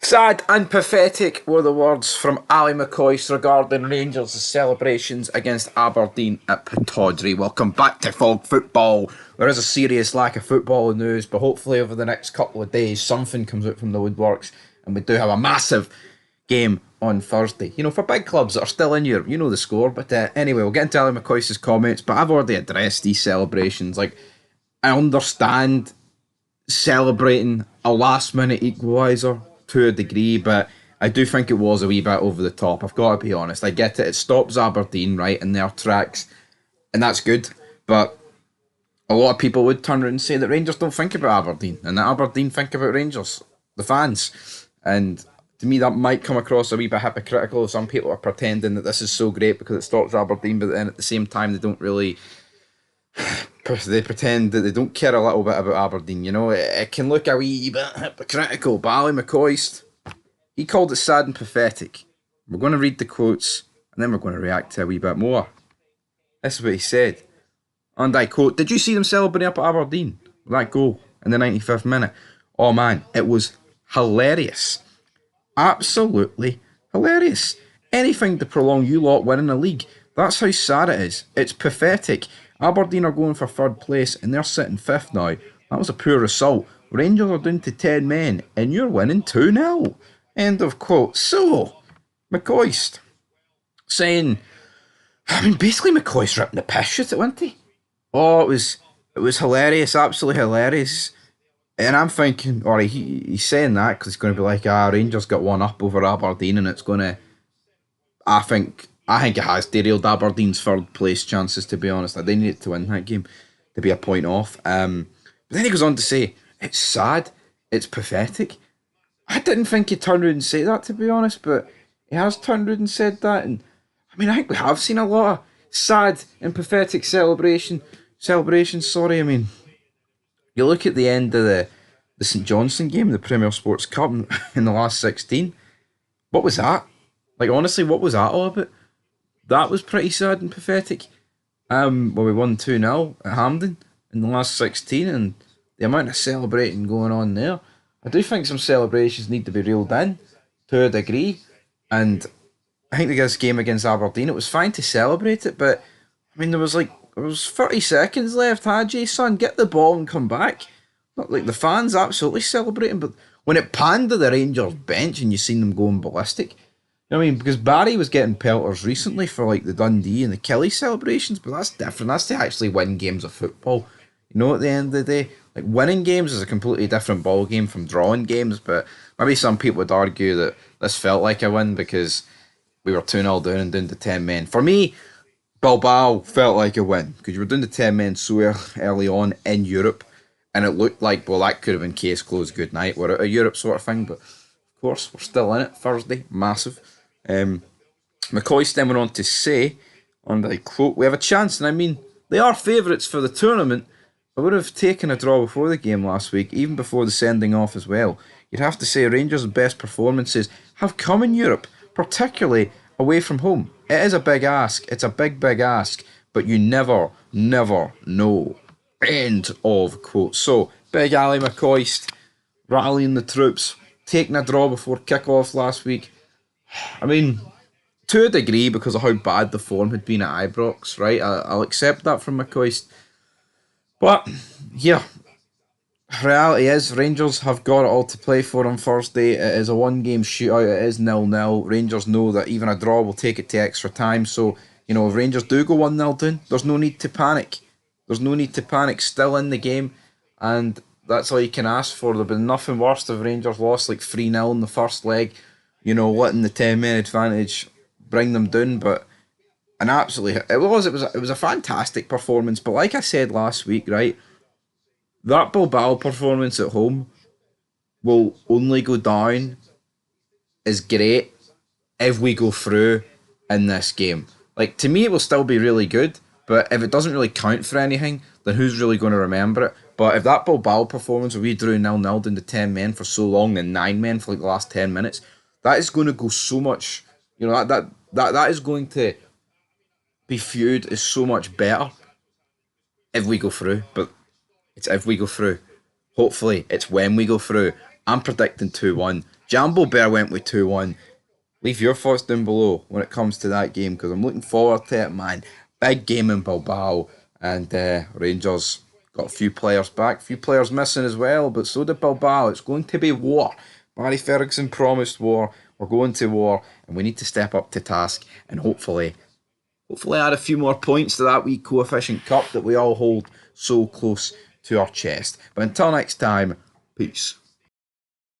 Sad and pathetic were the words from Ali Mccoist regarding Rangers' celebrations against Aberdeen at Pittodrie. Welcome back to Fog Football. There is a serious lack of football news, but hopefully over the next couple of days something comes out from the woodworks and we do have a massive game on Thursday. You know, for big clubs that are still in Europe, you know the score. But anyway, we'll get into Ali McCoist's comments, but I've already addressed these celebrations. Like, I understand celebrating a last minute equaliser to a degree, but I do think it was a wee bit over the top. I've got to be honest. I get it. It stops Aberdeen right in their tracks, and that's good. But a lot of people would turn around and say that Rangers don't think about Aberdeen, and that Aberdeen think about Rangers, the fans. And to me, that might come across a wee bit hypocritical. Some people are pretending that this is so great because it stops Aberdeen, but then at the same time, they don't really. They pretend that they don't care a little bit about Aberdeen. You know, it can look a wee bit hypocritical, but Ali McCoist, he called it sad and pathetic. We're going to read the quotes, and then we're going to react to a wee bit more. This is what he said. And I quote, "Did you see them celebrating up at Aberdeen? That goal in the 95th minute? Oh man, it was hilarious. Absolutely hilarious. Anything to prolong you lot winning the league. That's how sad it is. It's pathetic. Aberdeen are going for third place and they're sitting fifth now. That was a poor result. Rangers are down to 10 men and you're winning 2-0. End of quote. So, McCoist saying, basically McCoist ripping the piss shit it, wasn't he? Oh, it was hilarious, absolutely hilarious. And I'm thinking, or he's saying that because he's going to be like, Rangers got one up over Aberdeen and it's going to, I think it has derailed Aberdeen's third place chances, to be honest. Like, they needed to win that game to be a point off. But then he goes on to say, it's sad, it's pathetic. I didn't think he'd turn around and say that, to be honest, but he has turned around and said that. And I mean, I think we have seen a lot of sad and pathetic celebrations. Sorry, I mean, you look at the end of the St Johnstone game, the Premier Sports Cup in the last 16. What was that? Like, honestly, what was that all about? That was pretty sad and pathetic. Well, we won 2-0 at Hampden in the last 16, and the amount of celebrating going on there. I do think some celebrations need to be reeled in to a degree, and I think this game against Aberdeen, it was fine to celebrate it, but I mean, there was 30 seconds left. Son, get the ball and come back. Not like the fans absolutely celebrating, but when it panned to the Rangers bench and you seen them going ballistic. I mean, because Barry was getting pelters recently for like the Dundee and the Kelly celebrations, but that's different. That's to actually win games of football. You know, at the end of the day, like, winning games is a completely different ball game from drawing games. But maybe some people would argue that this felt like a win because we were 2-0 down and down to 10 men. For me, Bilbao felt like a win because you were down to 10 men so early on in Europe, and it looked like, well, that could have been case closed, good night, we're out of Europe sort of thing. But of course, we're still in it. Thursday, massive. McCoist then went on to say, and I quote, "We have a chance, and I mean, they are favourites for the tournament. I would have taken a draw before the game last week, even before the sending off as well. You'd have to say Rangers' best performances have come in Europe, particularly away from home. It is a big ask. It's a big, big ask, but you never, never know." End of quote. So, Big Ali McCoist rallying the troops, taking a draw before kick-off last week. I mean, to a degree, because of how bad the form had been at Ibrox, right? I'll accept that from McCoist. But, yeah, reality is Rangers have got it all to play for on Thursday. It is a one-game shootout. It is 0-0. Rangers know that even a draw will take it to extra time. So, you know, if Rangers do go 1-0 down, there's no need to panic. There's no need to panic. Still in the game. And that's all you can ask for. There'd been nothing worse if Rangers lost like 3-0 in the first leg. You know, letting the 10-man advantage bring them down, but it was a fantastic performance. But like I said last week, right, that Bilbao performance at home will only go down as great if we go through in this game. Like, to me, it will still be really good, but if it doesn't really count for anything, then who's really going to remember it? But if that Bilbao performance, where we drew 0-0 down to 10 men for so long, and 9 men for like the last 10 minutes, that is going to go so much, you know, that is going to be viewed as so much better if we go through. But it's if we go through. Hopefully, it's when we go through. I'm predicting 2-1. Jambo Bear went with 2-1. Leave your thoughts down below when it comes to that game, because I'm looking forward to it, man. Big game in Bilbao, and Rangers got a few players back, a few players missing as well, but so did Bilbao. It's going to be war. Barry Ferguson promised war. We're going to war, and we need to step up to task and hopefully add a few more points to that wee coefficient cup that we all hold so close to our chest. But until next time, peace.